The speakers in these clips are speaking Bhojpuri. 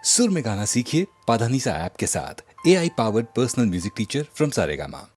सुर में गाना सीखिए पाधानीसा ऐप के साथ। AI powered personal music teacher from Saregama.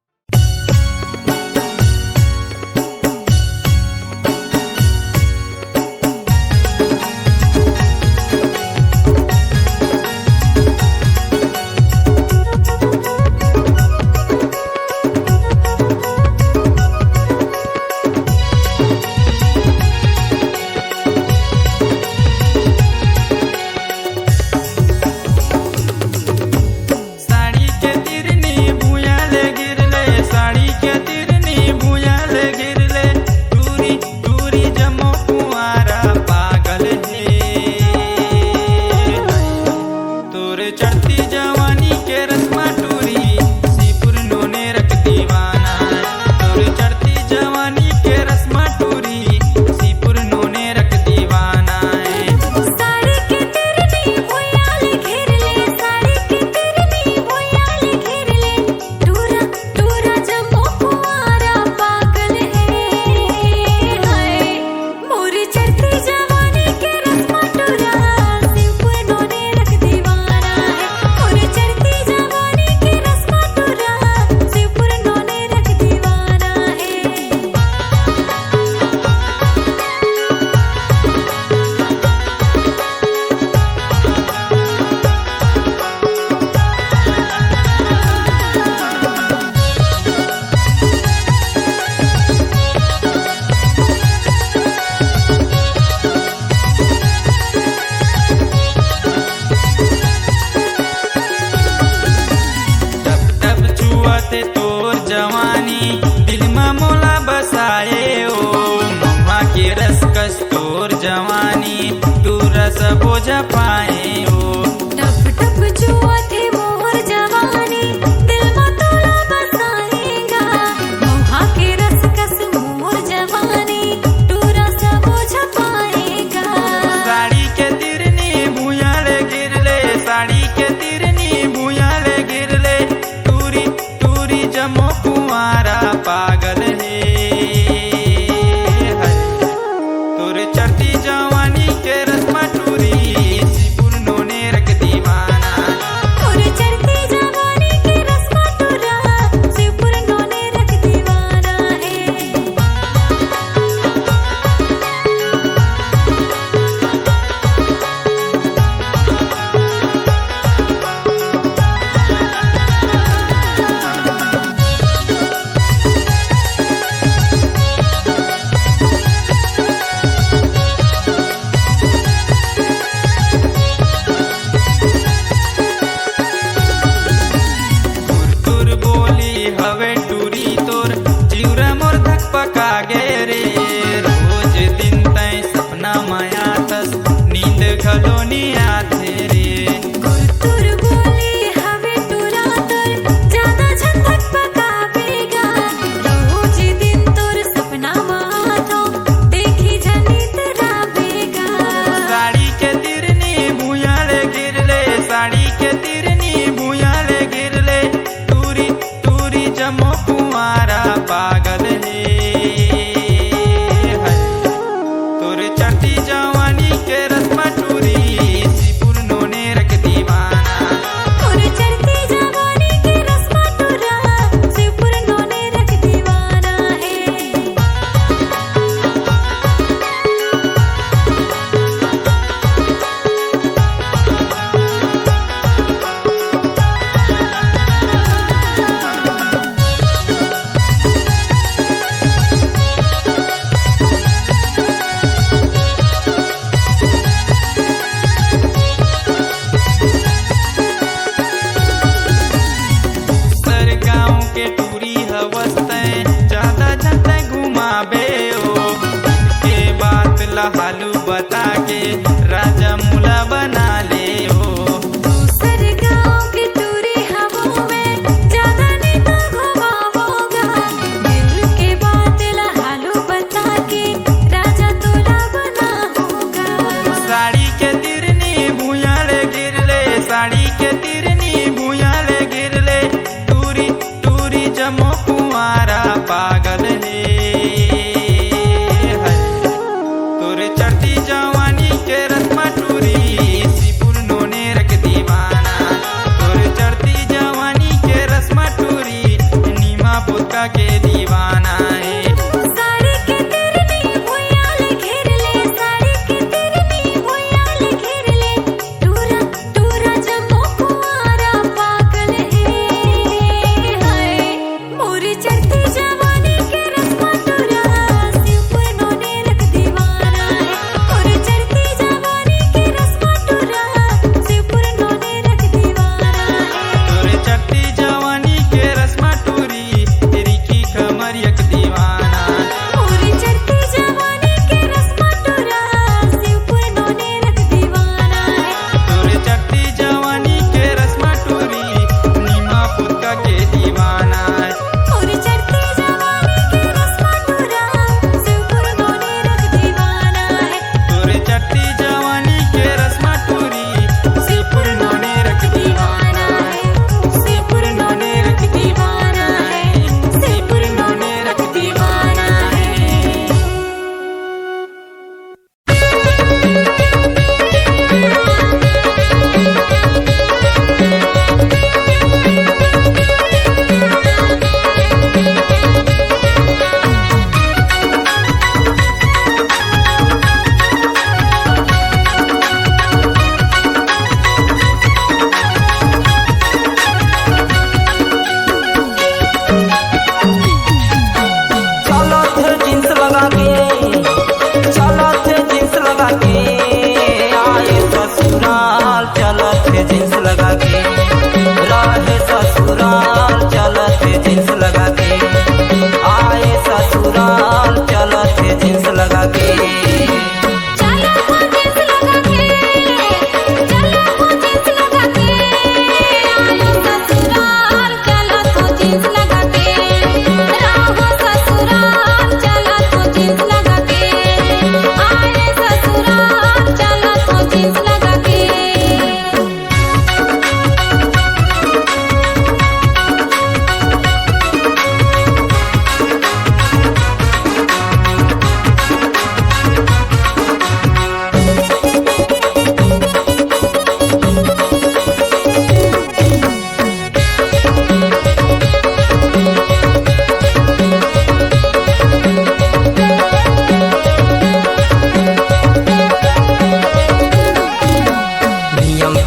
तोर जवानी दिल में मोला बसाए ओ महुआ के रस कस तोर जवानी तू रस बोझ पाए ओ टप टप जुआ थे मोर जवानी दिल में तोला बसाएगा महुआ के रस कस मोर जवानी तू रस बोझ पाएगा। साड़ी के तिरनी भूयाल गिरले साड़ी के तिरनी भूयाल गिरले टूरी टूरी जमो कुंवारा पागल है तोरे चढ़ती जवानी के रस्मा टूरी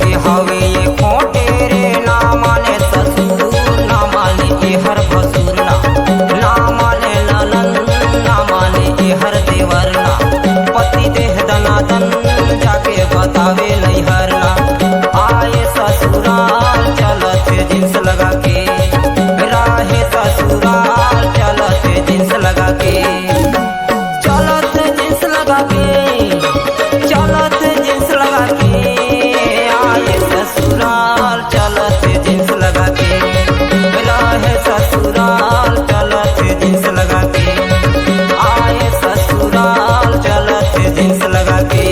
के हवे ये खोटे रे, ना माने ससुर ना माने के हर भसुर ना माने ननद ना माने के हर देवर ना, पति देह दनादन जाके बतावे नैहर ना, आए ससुराल चलत जींस लगा के, राहे ससुराल चलत जींस लगा के, चलत जींस लगा के, चलत जींस लगा के, आए ससुराल चलत जींस लगा के, राहे ससुराल चलत जींस लगा के, आए ससुराल चलत जींस लगा के।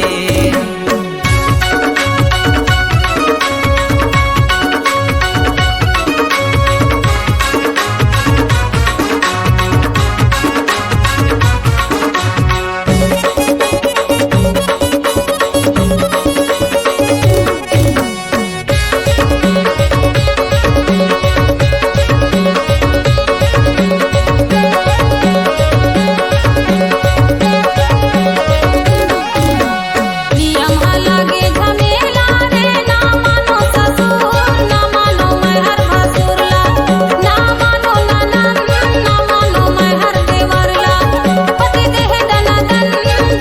नियम लगे झमेला रे, ना मानो ससुर ना मानो मैहर भसुरला, ना मानो ननद ना मानो मैहर देवरला, पति देह दनादन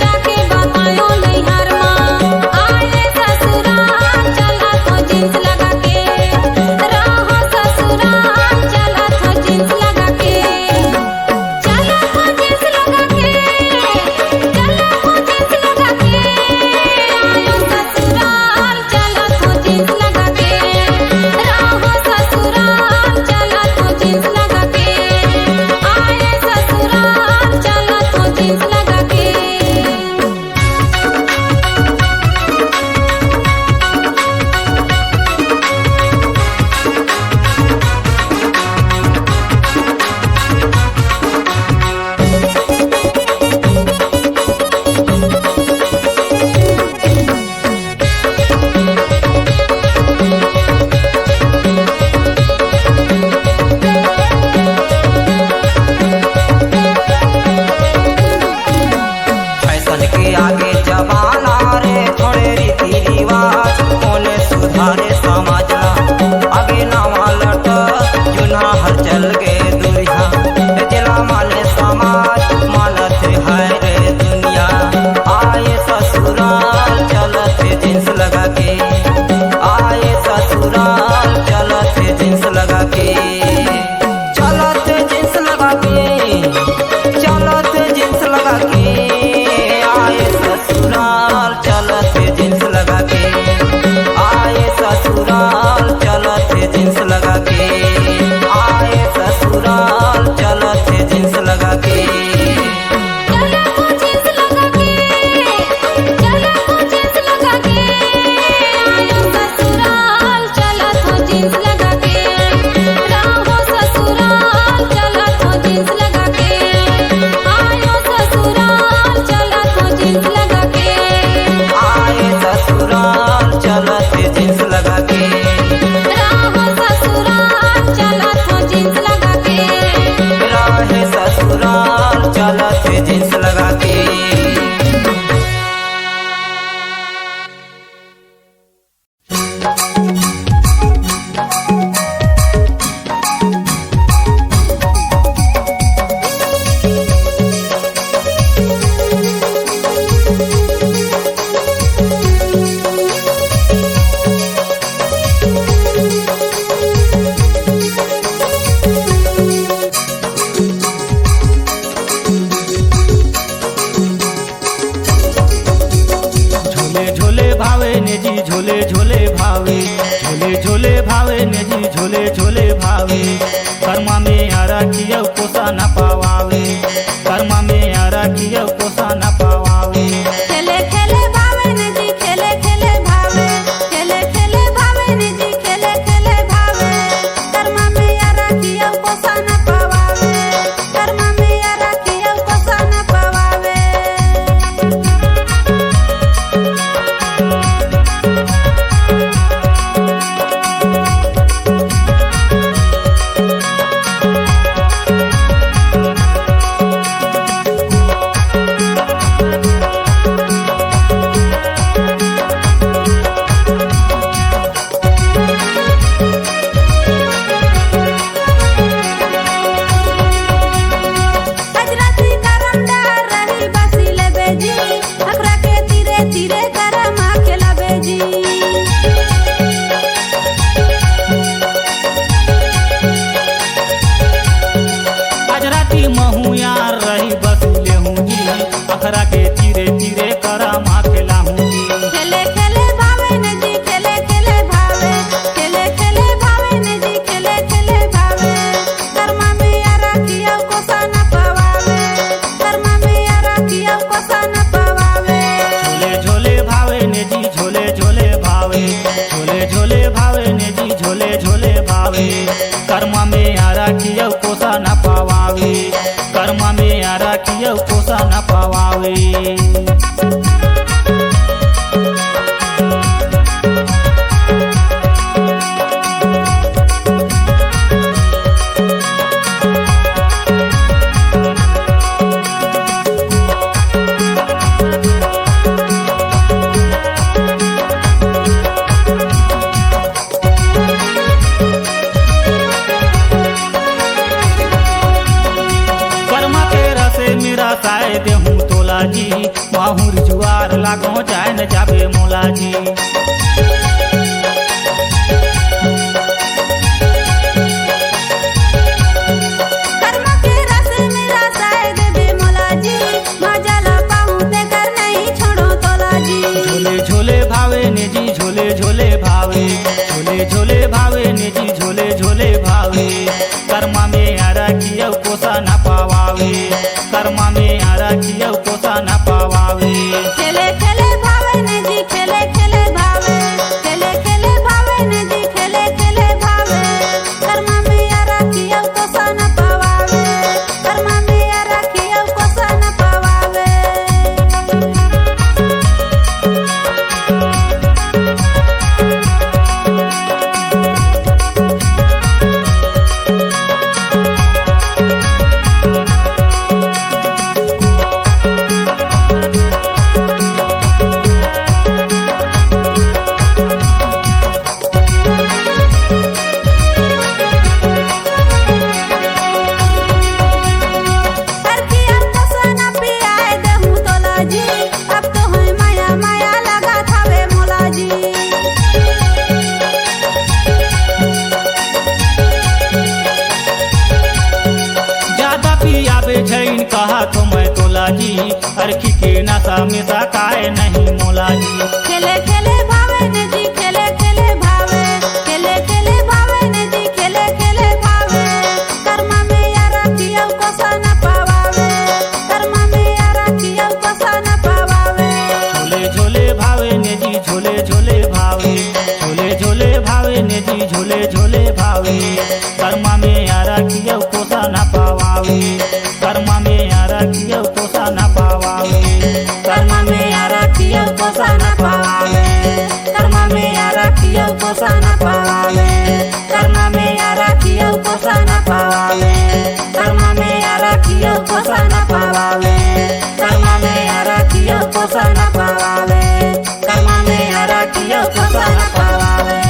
जाके बतायो नैहर माँ, आए ससुराल चलत हो जींस लगा के, रहो ससुराल चलत हो जींस लगा के, चलत हो जींस लगा के, चलत हो जींस लगा के, आयो ससुराल चलत हो जींस लगा के, रहो ससुराल चलत हो जींस लगा के, आए ससुराल चलत हो जींस लगा के। फैशन के आगे जमाना रे, थोड़े रीति रिवाज होने सुधारे समझना, आगे नवा लट जुना हर चल गे दुनिया, जिला माने समाज मानत है रे दुनिया, आए ससुराल चलत जींस लगा के, आए ससुराल चलत जींस लगा के, चलत जींस लगा के, चलत जींस लगा के, आए ससुराल चलत जींस लगा के, आए ससुराल चलत जींस लगा के, आए ससुराल चलत जींस लगा के। चलत हो जींस लगा के, चलत हो जींस लगा के, आयो ससुराल चलत हो जींस लगा के, रहो ससुराल चलत हो जींस लगा के, आयो ससुराल चलत हो जींस लगा के, आए ससुराल चलत जींस लगा के, रहो ससुराल चलत हो जींस लगा के। राहे ससुराल चलत जींस लगा के। झोले झोले भावे ने जी झोले झोले भावे, झोले झोले भावे ने जी झोले झोले भावे, कर्मा में आरा किया कोसा न पावावे, कर्मा में आरा किया कोसा न पावावे। खेले खेले भावे ने जी खेले खेले भावे, खेले खेले भावे ने जी खेले खेले भावे, कर्मा में यारा किया कोसा न पावावे, कर्मा में यारा किया कोसा न पावावे। झोले झोले भावे ने जी झोले झोले भावे कर्मा में आरा किया कोसा न पावावे कर्मा में आरा किया कोसा न पावावे साए देहूँ तोला जी माहूर जुआर लागो जाए न जाबे मोला जी कर्मा के रस मेरा साए दे दे मोला जी मजा ला पाऊँ ते कर नहीं छोड़ो तोला जी झोले झोले भावे ने जी झोले झोले भावे झोले झोले भावे ने जी झोले झोले भावे कर्मा में आरा किया कोसा न पावावे कर्मा में आरा किया कोसा न पावावे खेले खेले भावे ने जी खेले खेले भावे खेले खेले भावे ने जी खेले खेले भावे कर्मा में आरा किया कोसा न पावावे कर्मा में आरा किया कोसा न पावावे कहा तो मैं तोला जी अरखी के नशा में सकाए नहीं मोला जी खेले खेले भावे ने जी खेले खेले भावे खेले खेले भावे ने जी खेले खेले भावे कर्मा में यारा किया कोसा न पावावे कर्मा में यारा किया कोसा न पावावे झोले झोले भावे ने जी झोले झोले भावे झोले झोले भावे ने जी झोले झोले भावे कर्मा में यारा किया कोसा न पावावे कर्मा में आरा किया कोसा न पावावे कर्मा में यारा किया कोसा न पावावे कर्मा में यारा किया कोसा न पावावे कर्मा में यारा किया कोसा न पावावे कर्मा में यारा किया कोसा न पावावे कर्मा में यारा किया कोसा न पावावे कर्मा में यारा किया कोसा न पावावे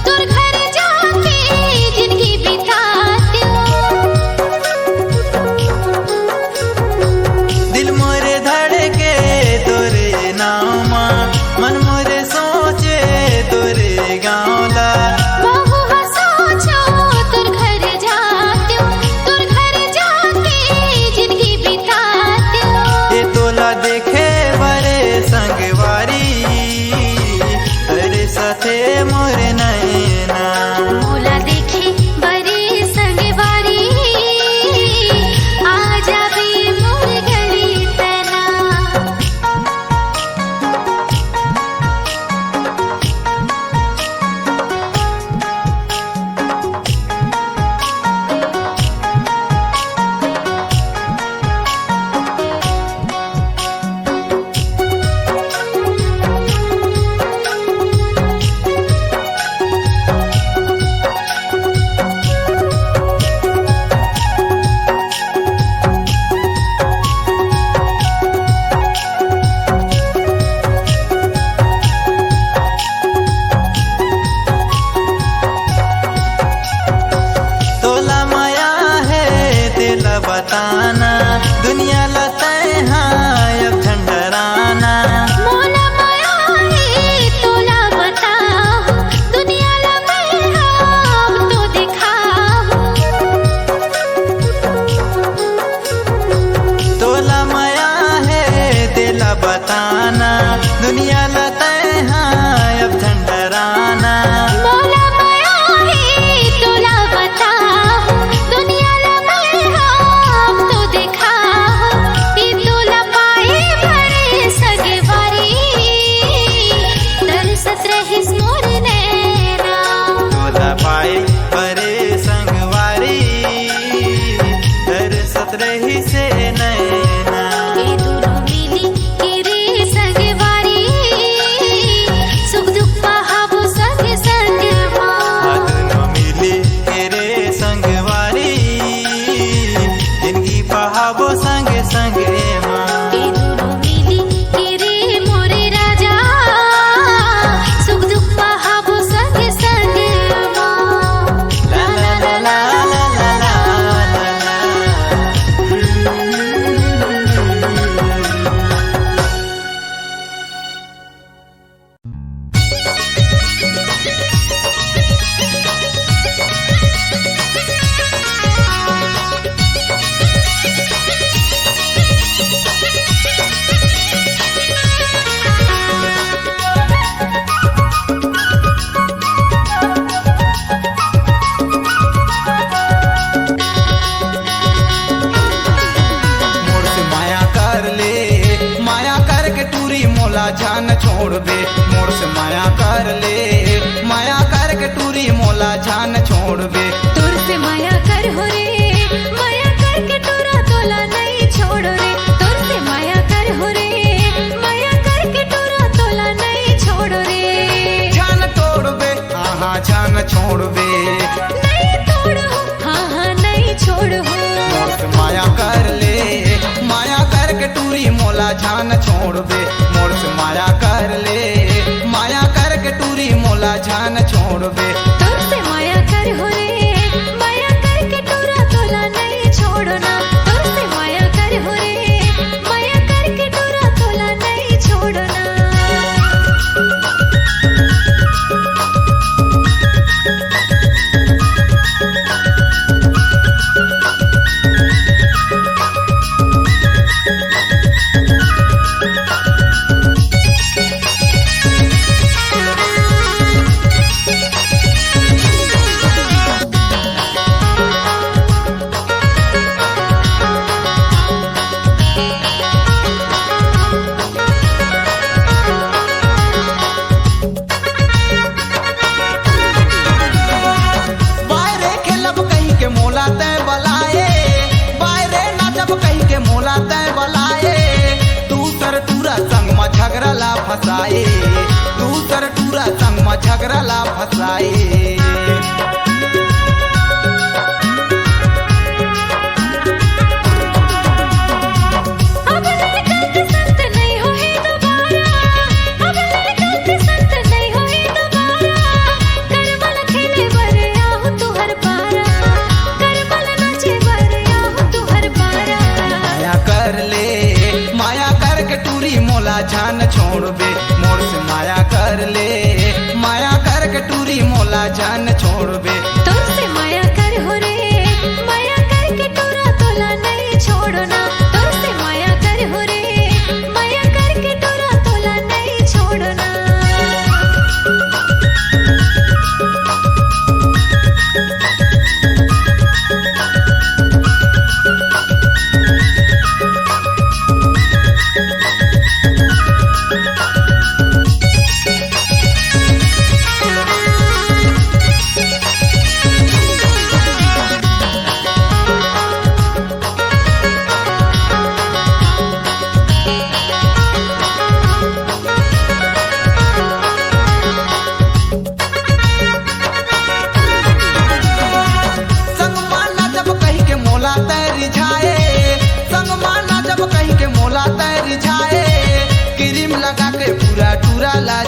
तुर घर जाके जिंदगी बिता बताना दुनिया लताए हाँ अब झंडराना मोला माया है तोला बताओ दुनिया ला मैं अब तो दिखाओ तोला माया है दिला बताना दुनिया लताए हाँ अब झंडराना मोला माया है तोला बताओ दुनिया ला मैं अब तो दिखाओ ई तोला पाए भरे सगवारी दरसत रहिस मोर नैना तोला पाए परे संगवारी दरसत रही से नैना ये दोनों मिली के रे सगवारी सुख दुख पहाबो संग संग माँ दोनों मिली तेरे संगवारी जिंदगी बहावो संग संग माँ ये दोनों मिली के रे मोरे राजा सुख दुख पहाबो संग संग माँ ला ला ला ला ला ला ला ला ला। मोर से माया कर ले माया कर के टूरी मोला जान छोड़ बे मोर से माया कर ले माया कर के टूरी मोला जान छोड़ बे तुर से माया कर हो रे माया कर के टूरा तोला नहीं छोड़ रे तुर से माया कर हो रे माया कर के टूरा तोला नहीं छोड़ रे जान तोड़ बे हाँ जान छोड़ बे नहीं तोड़ो हाँ हाँ नहीं छोड़ो मोर से माया कर ले माया कर के टूरी मोला जान छोड़ बे मोर से माया कर ले माया कर के टूरी मोला जान छोड़ बे तुर से माया कर हो रे माया कर के टूरा तोला नहीं छोड़ना तुर से माया कर हो रे माया कर के टूरा तोला नहीं छोड़ना बायरे खेलब कहीं के मोला तय बलाए बायरे नाचब कहीं के मोला तय बलाए दूसर टूरा संग में झगड़ा ला फसाए दूसर टूरा संग में झगड़ा ला फसाए अब लड़का के संत नहीं होए दोबारा अब लड़का के संत नहीं होए दोबारा करमल खेले बर आहू तुहर पारा करमल नाचे बर आहू तुहर पारा माया कर ले माया कर के टूरी मोला जान छोड़ बे मोर से माया कर ले माया कर के टूरी मोला जान छोड़ बे तुर से माया कर हो रे माया कर के टूरा तोला नहीं छोड़ना तुर से माया कर हो रे माया कर के टूरा तोला नहीं छोड़ना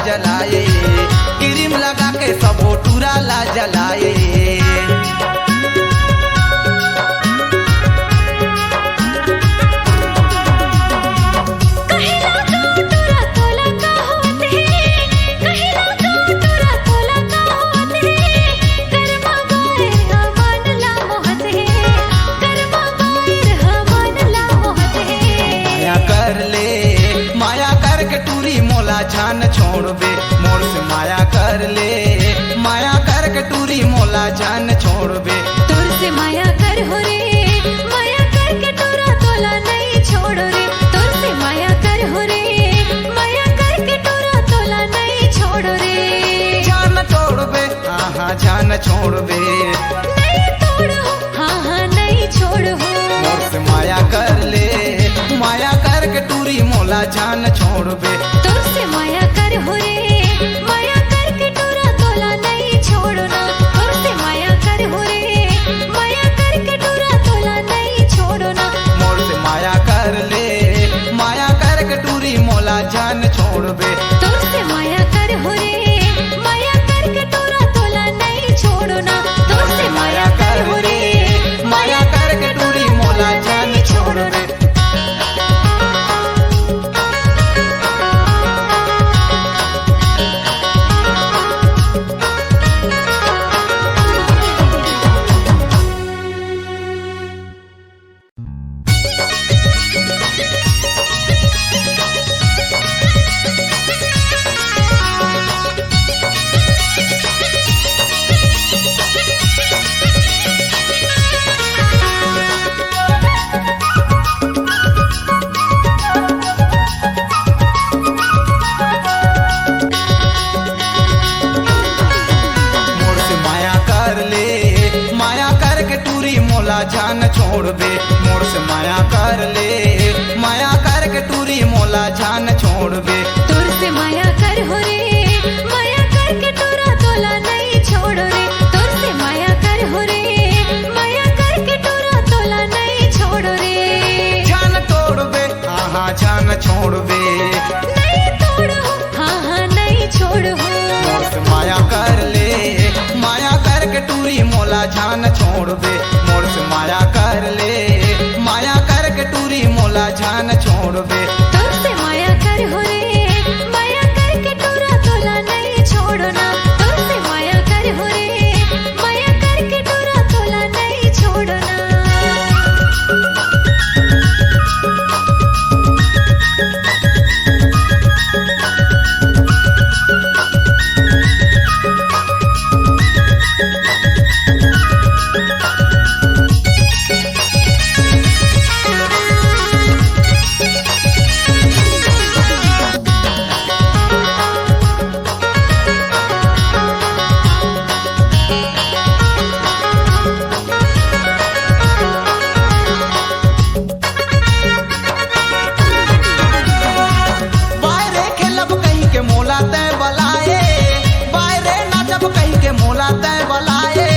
जलाए क्रीम लगा के सबो टूरा ला जलाए जान छोड़बे। तोर से माया कर हो रे, माया कर के टूरा तोला नहीं छोड़ना। तोर से माया कर हो रे, माया कर के टूरा तोला नहीं छोड़ना। मोर से माया कर ले, माया कर के टूरी मोला जान छोड़बे। तोर से माया कर हो रे, माया कर के टूरा तोला नहीं छोड़ना। तोर से माया कर हो रे, माया कर के टूरी मोला जान छोड़बे। मोर से माया कर ले, माया कर के टूरी मोला जान छोड़बे। मोर से माया कर ले, माया कर के टूरी मोला जान छोड़बे। तोर से माया कर हो रे, माया कर के टूरा तोला नहीं छोड़ रे। तोर से माया कर हो रे, माया कर के टूरा तोला नहीं छोड़ रे। जान तोड़बे, हाँ जान छोड़बे। नहीं तोड़ो, हाँ हाँ नहीं छोड़ो। मोर से माया कर ले, माया कर के टूरी मोला जान छोड़बे। मोर से माया कर ले, माया कर के टूरी मोला जान छोड़बे। तोर से माया कर हो रे, माया कर के टूरा तोला नहीं छोड़ना। तोर से माया कर हो रे, माया कर के टूरा तोला नहीं छोड़ना। बायरे खेलब कहीं के मोला तय बलाए, बायरे नाचब कहीं के मोला तय बलाए।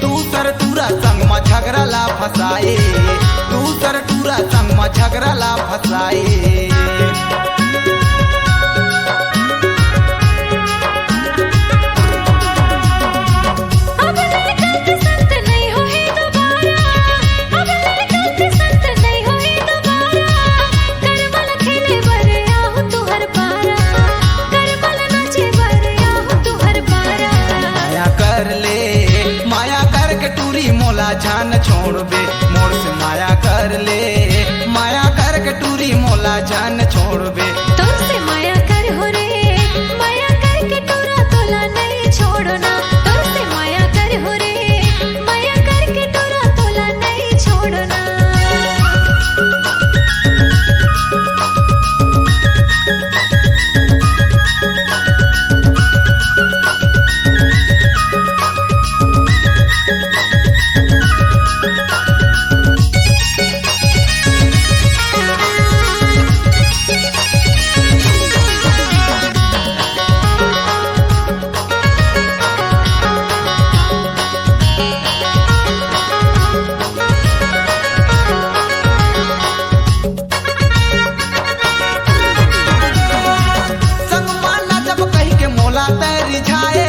तू सर टूरा संग में झगड़ा ला फसाए, तू सर टूरा संग में झगड़ा ला फसाए। अब लड़का के संत नहीं होई दोबारा, अब लड़का के संत नहीं होई दोबारा। करमल खेले बर आहू तुहर पारा, करमल नाचे बर आहू तुहर पारा। माया कर ले, माया कर के टूरी मोला जान छोड़बे। मोर से माया कर ले, माया कर के टूरी मोला जान छोड़बे। तोर से माया कर हो रे, माया कर के टूरा तोला नहीं छोड़ना। तोर से माया कर हो रे, माया कर के टूरा तोला नहीं छोड़ना। संग माना जब कहीं के मोला तय रिझाए,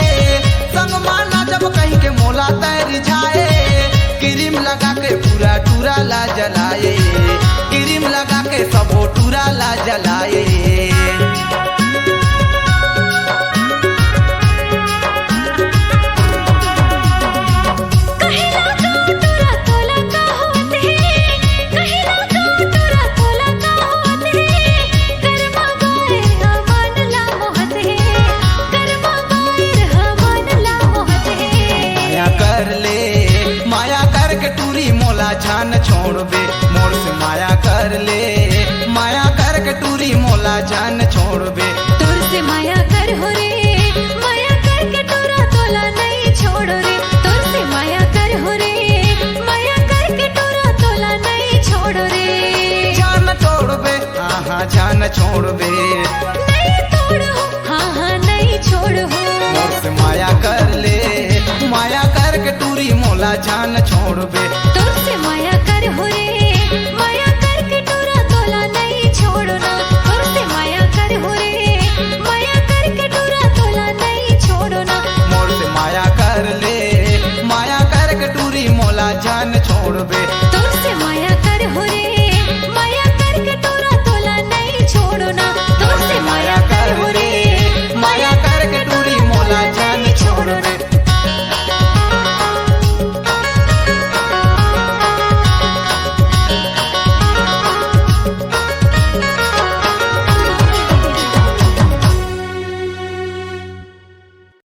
संग माना जब कहीं के मोला तय रिझाए। क्रीम लगा के पूरा टूरा ला जलाए, क्रीम लगा के सबो टूरा ला जलाए। कहिला का टूरा तोला का होत है, कहिला का टूरा तोला का होत है। कर्मा गायर हमान ला मोहत है, कर्मा गायर हमान ला मोहत है। माया कर ले, माया कर के टूरी मोला जान छोड़बे। मोर से माया कर ले, माया कर के टूरी मोला जान छोड़बे। तोर से माया कर हो रे, माया कर के टूरा तोला नहीं छोड़ रे। तोर से माया कर हो रे, माया कर के टूरा तोला नहीं छोड़ रे। जान छोड़बे, हाँ जान छोड़ छोड़ बे नहीं तोड़ हो, हाँ हाँ नहीं छोड़ हो। मोर से माया कर ले, माया कर के टूरी मोला जान छोड़ बे तुझसे माया कर हो रे, माया कर के टूरा तोला नहीं छोड़ना। तुझसे माया कर हो रे, माया कर के टूरा तोला नहीं छोड़ना। मोर से माया कर ले, माया कर के टूरी मोला जान छोड़ बे तुझसे माया कर हो रे,